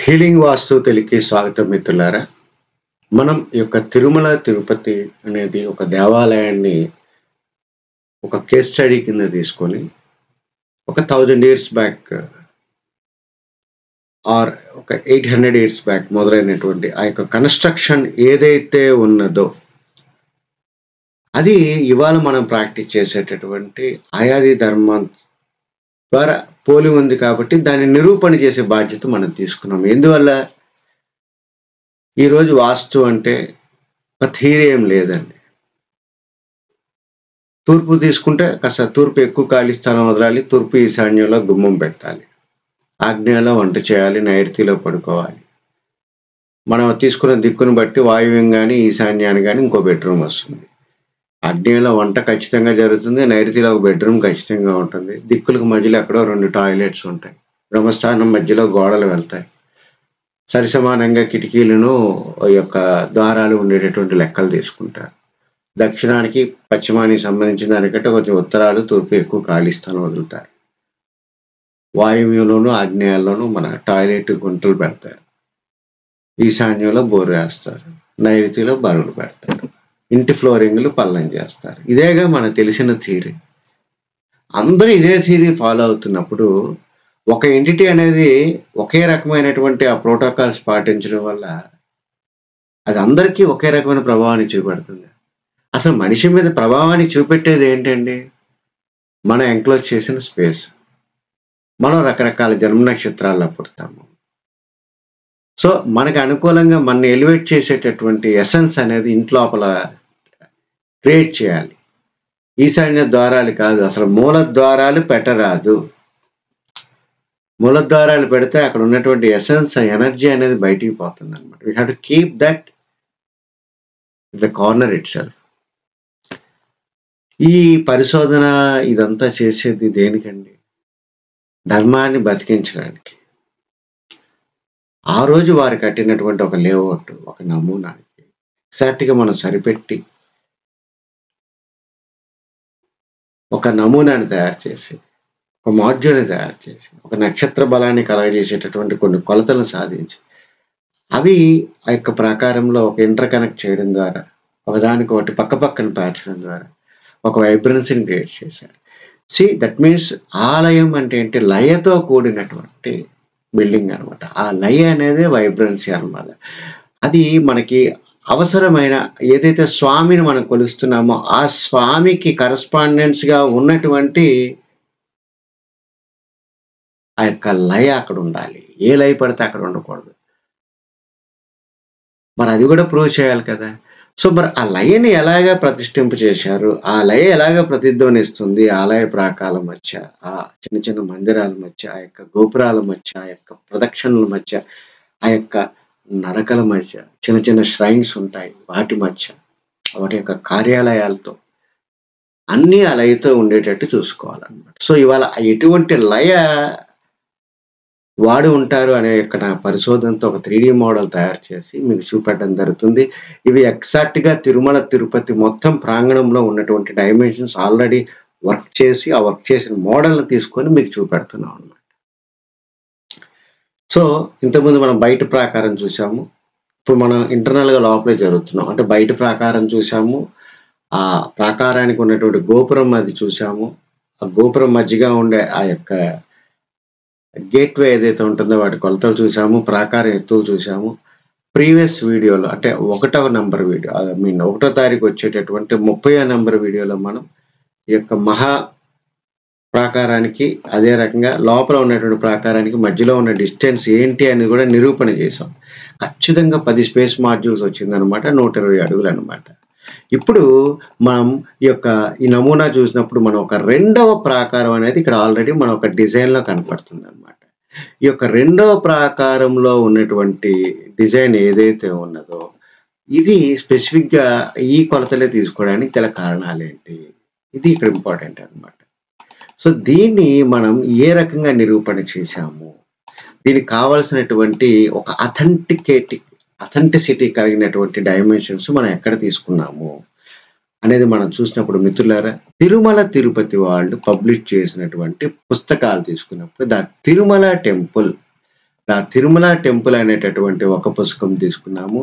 Healing వాస్తు తెలికి స్వాగతం మిత్రులారా. మనం ఈ యొక్క తిరుమల తిరుపతి అనేది ఒక దేవాలయాన్ని ఒక కేస్ స్టడీ కింద తీసుకొని ఒక 1000 ఇయర్స్ బ్యాక్ ఆర్ ఒక 800 ఇయర్స్ బ్యాక్ మొదలైనటువంటి ఆ యొక్క కన్స్ట్రక్షన్ ఏదైతే ఉన్నదో అది ఇవాళ మనం ప్రాక్టీస్ చేసేటటువంటి ఆయాది ధర్మం ద్వారా పోలి ఉంది కాబట్టి దాన్ని నిరూపణ చేసే బాధ్యత మనం తీసుకున్నాం. ఎందువల్ల ఈరోజు వాస్తు అంటే ఒక థియరీ ఏం లేదండి. తూర్పు తీసుకుంటే కాస్త తూర్పు ఎక్కువ ఖాళీ స్థలం వదలాలి, తూర్పు ఈశాన్యంలో గుమ్మం పెట్టాలి, ఆగ్నేయంలో వంట చేయాలి, నైరుతిలో పడుకోవాలి. మనం తీసుకున్న దిక్కును బట్టి వాయువ్యం కానీ ఈశాన్యాన్ని కానీ ఇంకో బెడ్రూమ్ వస్తుంది. ఆగ్నేయంలో వంట ఖచ్చితంగా జరుగుతుంది, నైరుతిలో ఒక బెడ్రూమ్ ఖచ్చితంగా ఉంటుంది, దిక్కులకు మధ్యలో ఎక్కడో 2 టాయిలెట్స్ ఉంటాయి, బ్రహ్మస్థానం మధ్యలో గోడలు వెళ్తాయి, సరిసమానంగా కిటికీలను యొక్క ద్వారాలు ఉండేటటువంటి లెక్కలు తీసుకుంటారు. దక్షిణానికి పశ్చిమానికి సంబంధించిన దానికంటే కొంచెం ఉత్తరాలు తూర్పు ఎక్కువ ఖాళీ స్థలం వదులుతారు. వాయువ్యంలోనూ ఆగ్నేయాల్లోనూ మన టాయిలెట్ గుంటలు పెడతారు, ఈశాన్యంలో బోరు వేస్తారు, నైరుతిలో బరువులు పెడతారు, ఇంటి ఫ్లోరింగ్లు పల్లం చేస్తారు. ఇదేగా మనకు తెలిసిన థియరీ. అందరూ ఇదే థియరీ ఫాలో అవుతున్నప్పుడు ఒక ఎంటిటీ అనేది ఒకే రకమైనటువంటి ఆ ప్రోటోకాల్స్ పాటించడం వల్ల అది అందరికీ ఒకే రకమైన ప్రభావాన్ని చూపెడుతుంది. అసలు మనిషి మీద ప్రభావాన్ని చూపెట్టేది ఏంటండి? మనం ఎంక్లోజ్ చేసిన స్పేస్. మనం రకరకాల జన్మ నక్షత్రాల్లో పుడతాము. సో మనకు అనుకూలంగా మన ఎలివేట్ చేసేటటువంటి ఎసెన్స్ అనేది ఇంట్లోపల క్రియేట్ చేయాలి. ఈశాన్య ద్వారాలు కాదు, అసలు మూల ద్వారాలు పెట్టరాదు. మూల ద్వారాలు పెడితే అక్కడ ఉన్నటువంటి ఎసెన్స్ ఎనర్జీ అనేది బయటికి పోతుంది అనమాట. We have to keep that the corner it self. ఈ పరిశోధన ఇదంతా చేసేది దేనికండి? ధర్మాన్ని బతికించడానికి. ఆ రోజు వారు కట్టినటువంటి ఒక లేఅవుట్, ఒక నమూనానికి ఎగ్జాక్ట్గా మనం సరిపెట్టి ఒక నమూనాని తయారు చేసి, ఒక మాడ్యూల్ని తయారు చేసి, ఒక నక్షత్ర బలాన్ని కలగజేసేటటువంటి కొన్ని కొలతలను సాధించి అవి ఆ యొక్క ప్రకారంలో ఒక ఇంటర్ కనెక్ట్ చేయడం ద్వారా, ఒకదానికొకటి పక్క పక్కన పేర్చడం ద్వారా ఒక వైబ్రెన్సీని క్రియేట్ చేశారు. దట్ మీన్స్ ఆలయం అంటే ఏంటి? లయతో కూడినటువంటి బిల్డింగ్ అనమాట. ఆ లయ అనేది వైబ్రెన్సీ అనమాట. అది మనకి అవసరమైన ఏదైతే స్వామిని మనం కొలుస్తున్నామో ఆ స్వామికి కరస్పాండెన్స్గా ఉన్నటువంటి ఆ యొక్క లయ అక్కడ ఉండాలి. ఏ లయ పడితే అక్కడ ఉండకూడదు. మరి అది కూడా ప్రూవ్ చేయాలి కదా. సో మరి ఆ లయని ఎలాగా ప్రతిష్ఠింప చేశారు, ఆ లయ ఎలాగా ప్రతిధ్వనిస్తుంది ఆలయ ప్రాకాల మధ్య, ఆ చిన్న చిన్న మందిరాల మధ్య, ఆ యొక్క గోపురాల మధ్య, ఆ యొక్క ప్రదక్షిణల మధ్య, ఆ యొక్క నడకల మధ్య, చిన్న చిన్న ష్రైన్స్ ఉంటాయి, వాటి మధ్య, వాటి యొక్క కార్యాలయాలతో అన్నీ ఆ లయతో ఉండేటట్టు చూసుకోవాలన్నమాట. సో ఇవాళ ఎటువంటి లయ వాడు ఉంటారు అనే యొక్క నా పరిశోధనతో ఒక 3D మోడల్ తయారు చేసి మీకు చూపెట్టడం జరుగుతుంది. ఇవి ఎగ్జాక్ట్గా తిరుమల తిరుపతి మొత్తం ప్రాంగణంలో ఉన్నటువంటి డైమెన్షన్స్ ఆల్రెడీ వర్క్ చేసి ఆ వర్క్ చేసిన మోడల్ని తీసుకొని మీకు చూపెడుతున్నాం అన్నమాట. సో ఇంతకుముందు మనం బయట ప్రాకారం చూసాము, ఇప్పుడు మనం ఇంటర్నల్గా లోపలే జరుగుతున్నాం. అంటే బయట ప్రాకారం చూసాము, ఆ ప్రాకారానికి ఉన్నటువంటి గోపురం అది చూసాము, ఆ గోపురం మధ్యగా ఉండే ఆ యొక్క గేట్వే ఏదైతే ఉంటుందో వాటి కొలతలు చూసాము, ప్రాకారం ఎత్తులు చూసాము. ప్రీవియస్ వీడియోలో అంటే 1వ నంబర్ వీడియో, ఐ మీన్ 1వ తారీఖు వచ్చేటటువంటి 30వ నంబర్ వీడియోలో మనం ఈ యొక్క మహా ప్రాకారానికి అదే రకంగా లోపల ఉన్నటువంటి ప్రాకారానికి మధ్యలో ఉన్న డిస్టెన్స్ ఏంటి అనేది కూడా నిరూపణ చేసాం. ఖచ్చితంగా 10 స్పేస్ మాడ్యూల్స్ వచ్చిందనమాట, 120 అడుగులు అనమాట. ఇప్పుడు మనం ఈ నమూనా చూసినప్పుడు మనం ఒక 2వ ప్రాకారం అనేది ఇక్కడ ఆల్రెడీ మన ఒక డిజైన్లో కనపడుతుంది అనమాట. ఈ యొక్క 2వ ప్రాకారంలో ఉన్నటువంటి డిజైన్ ఏదైతే ఉన్నదో ఇది స్పెసిఫిక్గా ఈ కొలతలే తీసుకోవడానికి గల కారణాలు ఏంటి, ఇది ఇక్కడ ఇంపార్టెంట్ అనమాట. సో దీన్ని మనం ఏ రకంగా నిరూపణ చేశాము, దీనికి కావాల్సినటువంటి ఒక అథెంటిసిటీ కలిగినటువంటి డైమెన్షన్స్ మనం ఎక్కడ తీసుకున్నాము అనేది మనం చూసినప్పుడు మిత్రులారా, తిరుమల తిరుపతి వాళ్ళు పబ్లిష్ చేసినటువంటి పుస్తకాలు తీసుకున్నప్పుడు the Tirumala temple the Tirumala temple అనేటటువంటి ఒక పుస్తకం తీసుకున్నాము.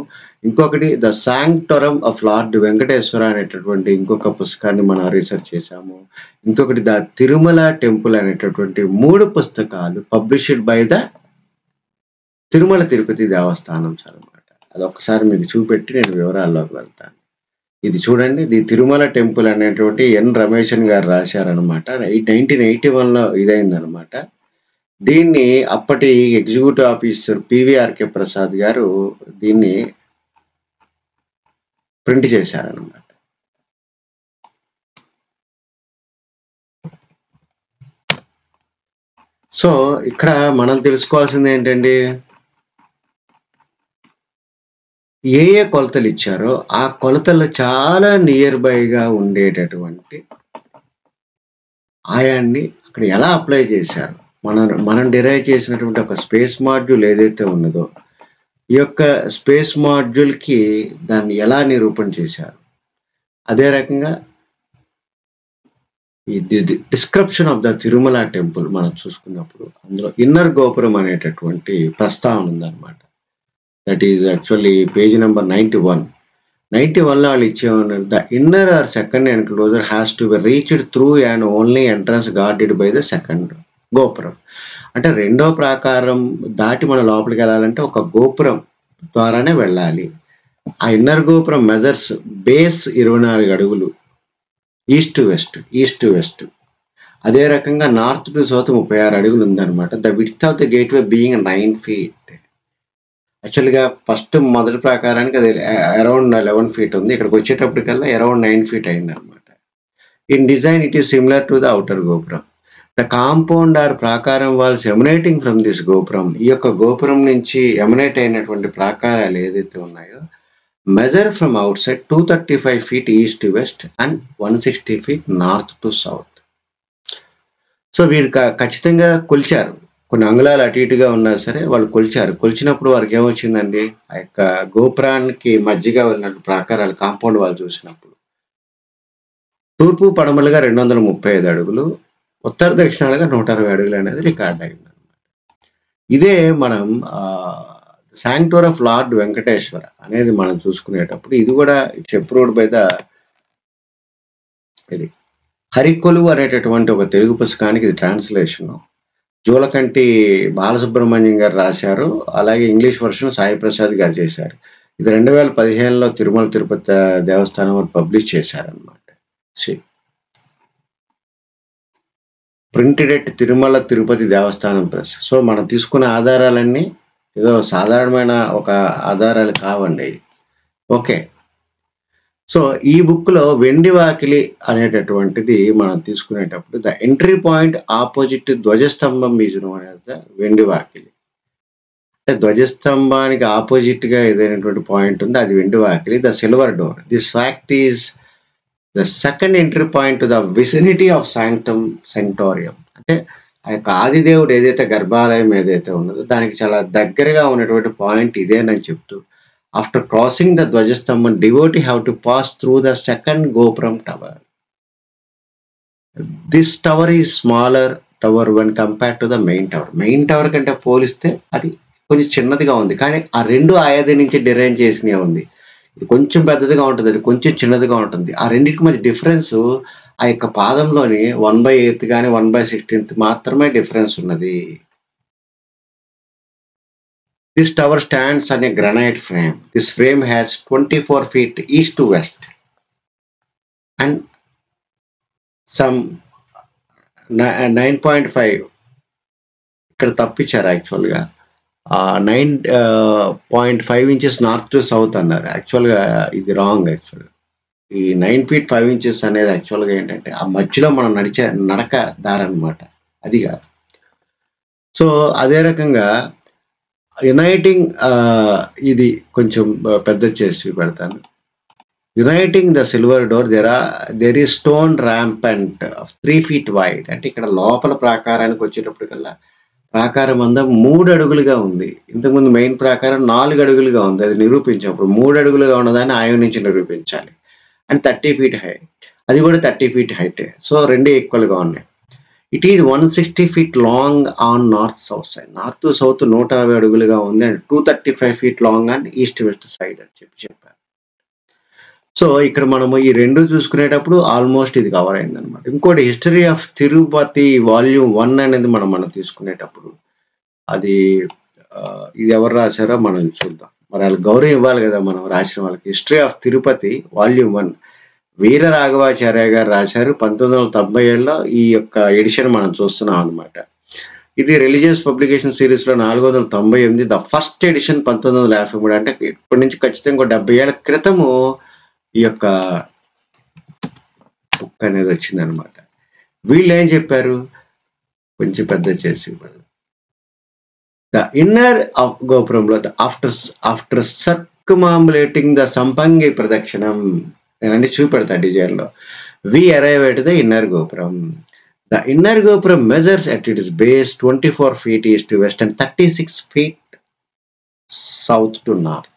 ఇంకొకటి ద శాంక్టోరమ్ ఆఫ్ లార్డ్ వెంకటేశ్వర అనేటటువంటి ఇంకొక పుస్తకాన్ని మనం రీసెర్చ్ చేశాము. ఇంకొకటి ద తిరుమల టెంపుల్ అనేటటువంటి 3 పుస్తకాలు published by the Tirumala Tirupati దేవస్థానం అన్నమాట. అదొకసారి మీకు చూపెట్టి నేను వివరాల్లోకి వెళ్తాను. ఇది చూడండి, ది తిరుమల టెంపుల్ అనేటువంటి ఎన్ రమేశన్ గారు రాశారనమాట. 1981లో ఇదైందనమాట. దీన్ని అప్పటి ఎగ్జిక్యూటివ్ ఆఫీసర్ పివిఆర్కే ప్రసాద్ గారు దీన్ని ప్రింట్ చేశారనమాట. సో ఇక్కడ మనం తెలుసుకోవాల్సింది ఏంటండి, ఏ కొలతలు ఇచ్చారో ఆ కొలతలు చాలా నియర్ బైగా ఉండేటటువంటి ఆయాన్ని అక్కడ ఎలా అప్లై చేశారు, మనం డిరైవ్ చేసినటువంటి ఒక స్పేస్ మాడ్యూల్ ఏదైతే ఉన్నదో ఈ యొక్క స్పేస్ మాడ్యూల్కి దాన్ని ఎలా నిరూపణ చేశారు. అదే రకంగా ఈ description of the Tirumala temple మనం చూసుకున్నప్పుడు అందులో ఇన్నర్ గోపురం అనేటటువంటి ప్రస్తావన ఉందన్నమాట. That is actually page number 91. 91లో వాళ్ళు ఇచ్చేవారు, the inner or second enclosure has to be reached through and only entrance guarded by the second gopuram. అంటే రెండో ప్రాకారం దాటి మన లోపలికి వెళ్ళాలంటే ఒక గోపురం ద్వారానే వెళ్ళాలి. ఆ ఇన్నర్ గోపురం మెజర్స్ బేస్ 24 అడుగులు, ఈస్ట్ టు వెస్ట్. అదే రకంగా నార్త్ టు సౌత్ 36 అడుగులు ఉందన్నమాట. The width of the gateway being 9 feet. యాక్చువల్గా ఫస్ట్ మొదటి ప్రాకారానికి అది అరౌండ్ 11 feet ఉంది. ఇక్కడికి వచ్చేటప్పటికల్లా అరౌండ్ 9 feet అయిందనమాట. In design it is similar to the outer గోపురం. ద కాంపౌండ్ ఆర్ ప్రాకారం వాల్స్ ఎమినేటింగ్ ఫ్రమ్ దిస్ గోపురం. ఈ యొక్క గోపురం నుంచి ఎమినేట్ అయినటువంటి ప్రాకారాలు ఏదైతే ఉన్నాయో measure from out side 235 feet east to west and 160 feet north to south. So వీరు ఖచ్చితంగా కొలిచారు. కొన్ని అంగుళాలు అటు ఇటుగా ఉన్నా సరే వాళ్ళు కొలిచారు. కొలిచినప్పుడు వారికి ఏమొచ్చిందండి, ఆ యొక్క గోపురానికి మధ్యగా వెళ్ళినట్టు ప్రాకారాలు కాంపౌండ్ వాళ్ళు చూసినప్పుడు తూర్పు పడమలుగా 235 అడుగులు, ఉత్తర దక్షిణాలుగా 160 అడుగులు అనేది రికార్డ్ అయింది. ఇదే మనం శాంక్టోర్ ఆఫ్ లార్డ్ వెంకటేశ్వర అనేది మనం చూసుకునేటప్పుడు ఇది కూడా ఇట్స్ అప్రూవ్డ్ బై ద ఇది హరికొలువు అనేటటువంటి ఒక తెలుగు పుస్తకానికి ఇది ట్రాన్స్లేషన్ జూలకంటి బాలసుబ్రహ్మణ్యం గారు రాశారు. అలాగే ఇంగ్లీష్ వర్షన్ సాయి ప్రసాద్ గారు చేశారు. ఇది 2015లో తిరుమల తిరుపతి దేవస్థానం వారు పబ్లిష్ చేశారనమాట. Printed at Tirumala Tirupati Devasthanam press. So మనం తీసుకున్న ఆధారాలన్నీ ఏదో సాధారణమైన ఒక ఆధారాలు కావండి. ఓకే, సో ఈ బుక్లో వెండి వాకిలి అనేటటువంటిది మనం తీసుకునేటప్పుడు ద ఎంట్రీ పాయింట్ ఆపోజిట్ ధ్వజస్తంభం ఈజ్ నోన్ యాజ్ ద వెండి వాకిలి. అంటే ధ్వజస్తంభానికి ఆపోజిట్ గా ఏదైనటువంటి పాయింట్ ఉంది అది వెండి వాకిలి. The silver door, this fact is the second entry point to the vicinity of sanctorum. అంటే ఆ యొక్క ఆదిదేవుడు ఏదైతే గర్భాలయం ఏదైతే ఉన్నదో దానికి చాలా దగ్గరగా ఉన్నటువంటి పాయింట్ ఇదేనని చెప్తూ, after crossing the Dvajastambam, devotee have to pass through the second Gopuram tower. This tower is smaller tower when compared to the main tower. Main tower కంటే పోలిస్తే అది కొంచెం చిన్నదిగా ఉంది, కానీ ఆ రెండు ఆయాది నుంచి డిరైవ్ చేసినవి ఉంది. ఇది కొంచెం పెద్దదిగా ఉంటుంది, అది కొంచెం చిన్నదిగా ఉంటుంది. ఆ రెండింటికి మధ్య డిఫరెన్స్ ఆ యొక్క పాదంలోని 1/8 కానీ 1/16 మాత్రమే డిఫరెన్స్ ఉన్నది. This tower stands on a granite frame. This frame has 24 feet east to west and some 9.5. ఇక్కడ తప్పించారు యాక్చువల్గా 9.5 inches నార్త్ టు సౌత్ అన్నారు. యాక్చువల్గా ఇది రాంగ్. యాక్చువల్గా ఈ 9 feet 5 inches అనేది యాక్చువల్గా ఏంటంటే ఆ మధ్యలో మనం నడక దారనమాట, అది కాదు. సో అదే రకంగా యునైటింగ్ ఇది కొంచెం పెద్ద చేసి పెడతాను. Uniting the silver door there is stone rampart of 3 feet wide. అంటే ఇక్కడ లోపల ప్రాకారానికి వచ్చేటప్పటికల్లా ప్రాకారం అంతా 3 అడుగులుగా ఉంది. ఇంతకుముందు మెయిన్ ప్రాకారం 4 అడుగులుగా ఉంది. అది నిరూపించినప్పుడు 3 అడుగులుగా ఉన్నదాన్ని ఆయన నుంచి నిరూపించాలి. అండ్ 30 feet హైట్, అది కూడా 30 feet హైటే. సో రెండు ఈక్వల్గా ఉన్నాయి. It is 160 feet long on north south side. North south 160 అడుగులుగా ఉంది and 235 feet long and east west side అని చెప్పారు. సో ఇక్కడ మనము ఈ రెండు చూసుకునేటప్పుడు ఆల్మోస్ట్ ఇది కవర్ అయిందనమాట. ఇంకోటి హిస్టరీ ఆఫ్ తిరుపతి వాల్యూమ్ 1 అనేది మనం తీసుకునేటప్పుడు అది ఇది ఎవరు రాశారో మనం చూద్దాం. మరి వాళ్ళకి గౌరవం ఇవ్వాలి కదా మనం రాసిన వాళ్ళకి. హిస్టరీ ఆఫ్ తిరుపతి వాల్యూమ్ 1 వీర రాఘవాచార్య గారు రాశారు 1997లో. ఈ యొక్క ఎడిషన్ మనం చూస్తున్నాం అనమాట. ఇది రిలీజియస్ పబ్లికేషన్ సిరీస్ లో 498, ద ఫస్ట్ ఎడిషన్ 1953. అంటే ఇప్పటి నుంచి ఖచ్చితంగా 70 ఏళ్ల క్రితము ఈ యొక్క బుక్ అనేది వచ్చింది అనమాట. వీళ్ళు ఏం చెప్పారు, కొంచెం పెద్ద చేసి ద ఇన్నర్ ఆఫ్ గోపురంలో ఆఫ్టర్ సర్కమాంబులేటింగ్ ద సంపంగి ప్రదక్షిణం, నేనంటే చూపెడతా డిజైన్ లో, we arrive at the inner gopuram. The inner gopuram measures at its base 24 feet east to west and 36 feet south to north.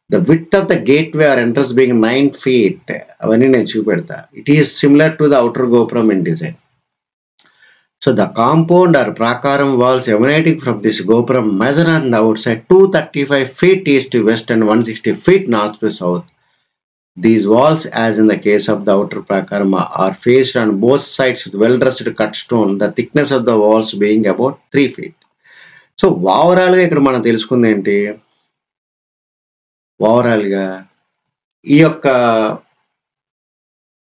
The width of the gateway or entrance being 9 feet. అవన్నీ నేను చూపెడతా. It is similar to the outer gopram in design. So the compound or prakaram walls emanating from this gopram measure on the outside 235 feet east to west and 160 feet north to south. These walls, as in the case of the outer prakaram, are faced on both sides with well-dressed cut stone, the thickness of the walls being about 3 feet. So overall గా ఇక్కడ మనం తెలుసుకుంది ఏంటి, overall గా ఈ యొక్క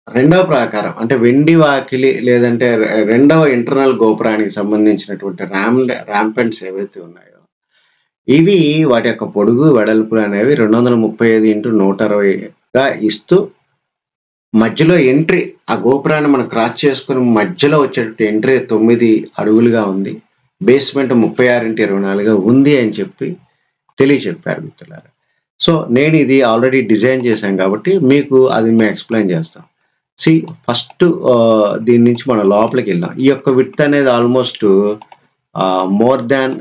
రెండవ ప్రాకారం అంటే వెండి వాకిలి లేదంటే రెండవ ఇంటర్నల్ గోపురానికి సంబంధించినటువంటి ర్యాంపెంట్స్ ఏవైతే ఉన్నాయో ఇవి వాటి యొక్క పొడుగు వెడల్పులు అనేవి 235 x 160గా ఇస్తూ మధ్యలో ఎంట్రీ, ఆ గోపురాన్ని మనం క్రాస్ చేసుకుని మధ్యలో వచ్చేటట్టు ఎంట్రీ 9 అడుగులుగా ఉంది, బేస్మెంట్ 36 x 24గా ఉంది అని చెప్పి తెలియచెప్పారు మిత్రులారా. సో నేను ఇది ఆల్రెడీ డిజైన్ చేశాను కాబట్టి మీకు అది మేము ఎక్స్ప్లెయిన్ చేస్తాం. ఫస్ట్ దీని నుంచి మనం లోపలికి వెళ్ళాం. ఈ యొక్క విడ్త్ అనేది ఆల్మోస్ట్ మోర్ దాన్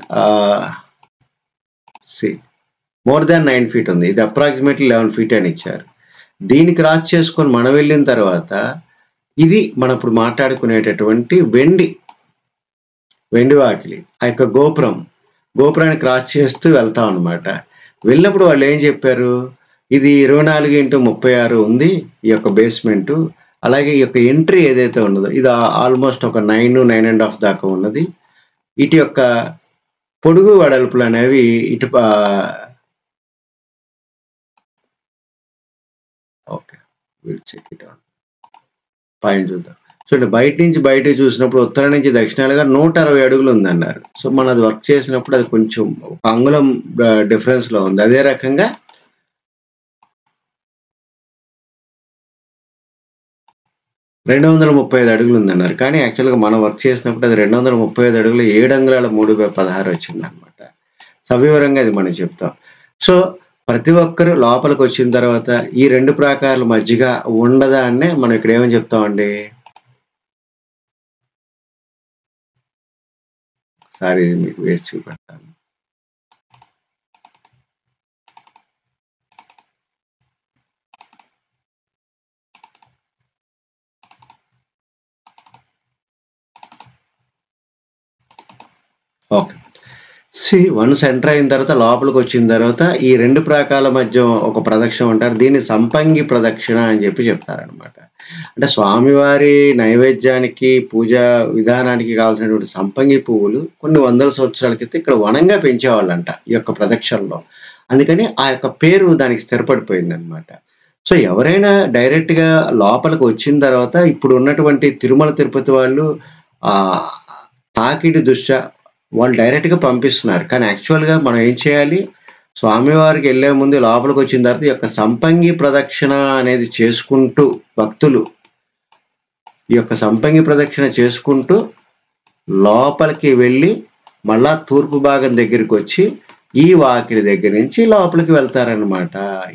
9 feet ఉంది. ఇది అప్రాక్సిమేట్లీ 11 feet అని ఇచ్చారు. దీన్ని క్రాస్ చేసుకొని మనం వెళ్ళిన తర్వాత ఇది మనం ఇప్పుడు మాట్లాడుకునేటటువంటి వెండి వాకిలి, ఆ యొక్క గోపురాన్ని క్రాస్ చేస్తూ వెళ్తాం అనమాట. వెళ్ళినప్పుడు వాళ్ళు ఏం చెప్పారు, ఇది 24 x 36 ఉంది ఈ యొక్క బేస్మెంట్. అలాగే ఈ యొక్క ఎంట్రీ ఏదైతే ఉన్నదో ఇది ఆల్మోస్ట్ ఒక 9.5 దాకా ఉన్నది. ఇటు యొక్క పొడుగు వెడల్పులు అనేవి ఇటు okay check it out point చూద్దాం. చూడండి, బయట చూసినప్పుడు ఉత్తరం నుంచి దక్షిణాలుగా 160 అడుగులు ఉంది అన్నారు. సో మనం అది వర్క్ చేసినప్పుడు అది కొంచెం ఒక అంగుళం డిఫరెన్స్ లో ఉంది. అదే రకంగా 235 అడుగులు ఉందన్నారు. కానీ యాక్చువల్గా మనం వర్క్ చేసినప్పుడు అది 235 అడుగులు 7 అంగుళాల 3/16 వచ్చింది అనమాట. సవివరంగా అది మనం చెప్తాం. సో ప్రతి ఒక్కరు లోపలికి వచ్చిన తర్వాత ఈ రెండు ప్రాకారాల మధ్యగా ఉండదాన్నే మనం ఇక్కడ ఏమని చెప్తామండి, సారీ ఇది మీకు వేసి చూపెడతాను. ఓకే, వన్స్ ఎంటర్ అయిన తర్వాత లోపలికి వచ్చిన తర్వాత ఈ రెండు ప్రాకారాల మధ్య ఒక ప్రదక్షిణ అంటారు. దీన్ని సంపంగి ప్రదక్షిణ అని చెప్పి చెప్తారనమాట. అంటే స్వామివారి నైవేద్యానికి పూజా విధానానికి కావాల్సినటువంటి సంపంగి పువ్వులు కొన్ని వందల సంవత్సరాల క్రితం ఇక్కడ వనంగా పెంచేవాళ్ళంట ఈ యొక్క ప్రదక్షిణలో. అందుకని ఆ యొక్క పేరు దానికి స్థిరపడిపోయింది అనమాట. సో ఎవరైనా డైరెక్ట్ గా లోపలికి వచ్చిన తర్వాత ఇప్పుడు ఉన్నటువంటి తిరుమల తిరుపతి వాళ్ళు తాకిడి దృష్ట్యా వాళ్ళు డైరెక్ట్ గా పంపిస్తున్నారు. కానీ యాక్చువల్ గా మనం ఏం చేయాలి, స్వామివారికి వెళ్లే ముందు లోపలికి వచ్చిన తర్వాత ఈ యొక్క సంపంగి ప్రదక్షిణ అనేది చేసుకుంటూ భక్తులు ఈ యొక్క సంపంగి ప్రదక్షిణ చేసుకుంటూ లోపలికి వెళ్ళి మళ్ళా తూర్పు భాగం దగ్గరికి వచ్చి ఈ వాకిలి దగ్గర నుంచి లోపలికి వెళ్తారనమాట.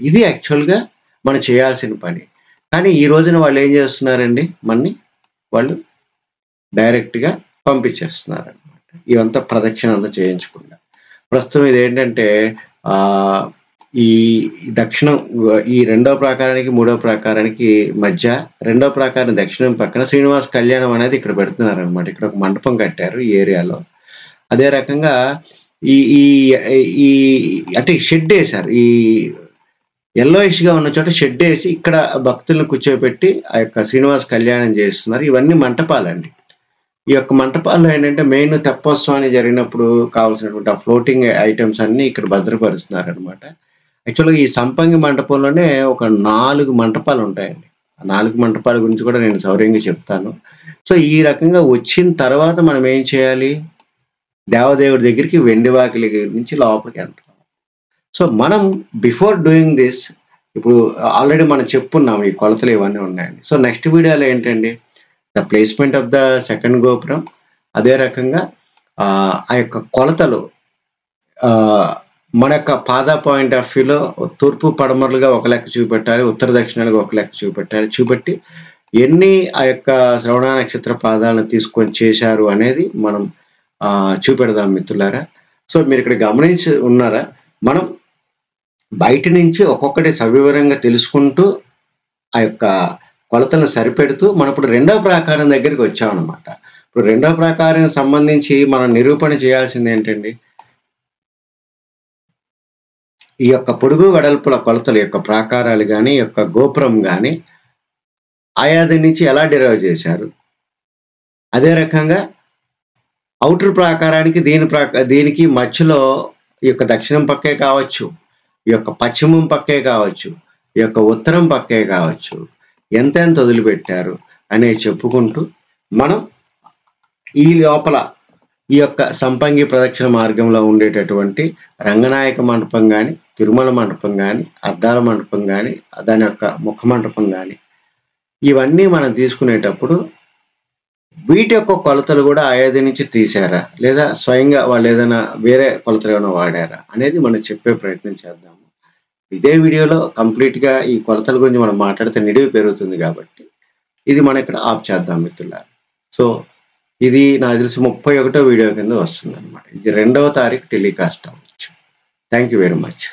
ఇది యాక్చువల్ గా మనం చేయాల్సిన పని. కానీ ఈ రోజున వాళ్ళు ఏం చేస్తున్నారండి, మనని వాళ్ళు డైరెక్ట్ గా పంపించేస్తున్నారు అనమాట. ఇవంతా ప్రదక్షిణ అంతా చేయించకుండా. ప్రస్తుతం ఇది ఏంటంటే ఈ దక్షిణం ఈ రెండో ప్రాకారానికి మూడో ప్రాకారానికి మధ్య రెండో ప్రాకారం దక్షిణం పక్కన శ్రీనివాస కళ్యాణం అనేది ఇక్కడ పెడుతున్నారు అనమాట. ఇక్కడ ఒక మంటపం కట్టారు ఈ ఏరియాలో. అదే రకంగా ఈ ఈ ఈ అంటే షెడ్ వేశారు. ఈ yellowish గా ఉన్న చోట షెడ్ వేసి ఇక్కడ భక్తులను కూర్చోబెట్టి ఆ యొక్క శ్రీనివాస కళ్యాణం చేస్తున్నారు. ఇవన్నీ మంటపాలండి. ఈ యొక్క మంటపాల్లో ఏంటంటే మెయిన్ తెప్పోత్సవాన్ని జరిగినప్పుడు కావాల్సినటువంటి ఆ ఫ్లోటింగ్ ఐటమ్స్ అన్ని ఇక్కడ భద్రపరుస్తున్నారు అనమాట. యాక్చువల్గా ఈ సంపంగి మంటపంలోనే ఒక 4 మంటపాలు ఉంటాయండి. ఆ 4 మంటపాల గురించి కూడా నేను సౌర్యంగా చెప్తాను. సో ఈ రకంగా వచ్చిన తర్వాత మనం ఏం చేయాలి, దేవదేవుడి దగ్గరికి వెండి వాకిలి నుంచి లోపలికి ఎంటర్. సో మనం బిఫోర్ డూయింగ్ దిస్ ఇప్పుడు ఆల్రెడీ మనం చెప్పున్నాం ఈ కొలతలు ఇవన్నీ ఉన్నాయండి. సో నెక్స్ట్ వీడియోలో ఏంటండి, the placement of the second గోపురం, అదే రకంగా ఆ యొక్క కొలతలు మన యొక్క పాద పాయింట్ ఆఫ్ వ్యూలో తూర్పు పడమరలుగా ఒక లెక్క చూపెట్టాలి, ఉత్తర దక్షిణాలుగా ఒక లెక్క చూపెట్టాలి. చూపెట్టి ఎన్ని ఆ యొక్క శ్రవణ నక్షత్ర పాదాలను తీసుకొని చేశారు అనేది మనం చూపెడదాం మిత్రులారా. సో మీరు ఇక్కడ గమనించి ఉన్నారా, మనం బయట నుంచి ఒక్కొక్కటి సవివరంగా తెలుసుకుంటూ ఆ యొక్క కొలతలను సరిపెడుతూ మనం ఇప్పుడు రెండవ ప్రాకారం దగ్గరికి వచ్చామన్నమాట. ఇప్పుడు రెండవ ప్రాకారం సంబంధించి మనం నిరూపణ చేయాల్సింది ఏంటండి, ఈ యొక్క పొడుగు వెడల్పుల కొలతల యొక్క ప్రాకారాలు కానీ యొక్క గోపురం కానీ ఆయాది నుంచి ఎలా డిరైవ్ చేశారు, అదే రకంగా అవుటర్ ప్రాకారానికి దీనికి మధ్యలో ఈ యొక్క దక్షిణం పక్కే కావచ్చు, ఈ యొక్క పశ్చిమం పక్కే కావచ్చు, ఈ యొక్క ఉత్తరం పక్కే కావచ్చు, ఎంతెంత వదిలిపెట్టారు అనేది చెప్పుకుంటూ మనం ఈ లోపల ఈ యొక్క సంపంగి ప్రదక్షిణ మార్గంలో ఉండేటటువంటి రంగనాయక మండపం కానీ, తిరుమల మండపం కానీ, అద్దాల మండపం కానీ, దాని యొక్క ముఖ మండపం కానీ ఇవన్నీ మనం తీసుకునేటప్పుడు వీటి యొక్క కొలతలు కూడా ఆయాది నుంచి తీసారా లేదా స్వయంగా వాళ్ళు ఏదైనా వేరే కొలతలు ఏమైనా వాడారా అనేది మనం చెప్పే ప్రయత్నం చేద్దాము. ఇదే వీడియోలో కంప్లీట్గా ఈ కొలతల గురించి మనం మాట్లాడితే నిడివి పెరుగుతుంది కాబట్టి ఇది మనం ఇక్కడ ఆఫ్ చేద్దాం మిత్రులారా. సో ఇది నాకు తెలిసి 31వ వీడియో కింద వస్తుంది అనమాట. ఇది 2వ తారీఖు టెలికాస్ట్ అవ్వచ్చు. Thank you very much.